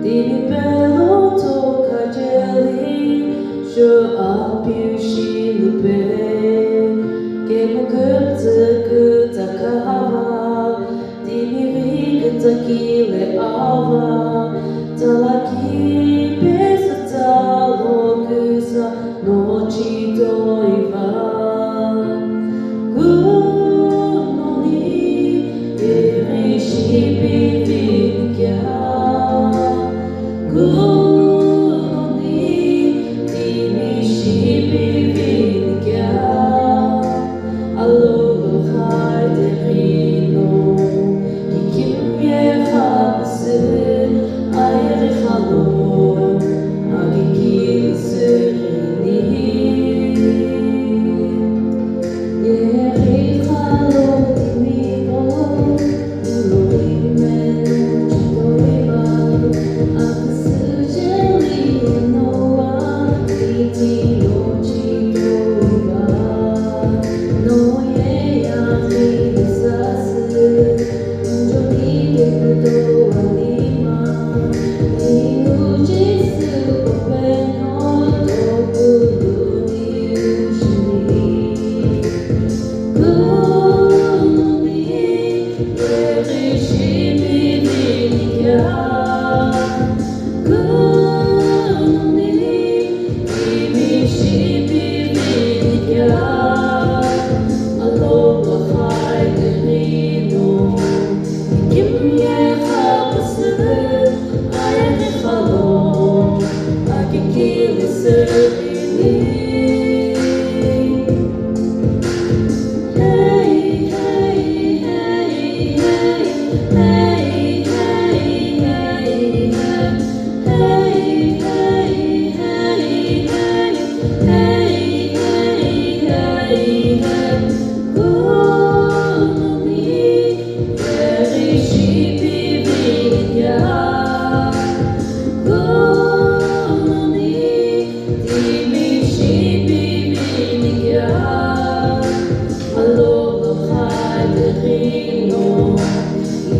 Di bello tocca geli, show up you she lupe, che mu kıta kahava, di mi kıta kile ava, talaki pesa talo kusa nochi doiva. Gunoni erishi bivikya. Gunoni dinishi bivikya. Alolo hayderino ikimye habse ayre halo agikil serini.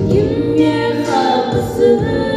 Give me a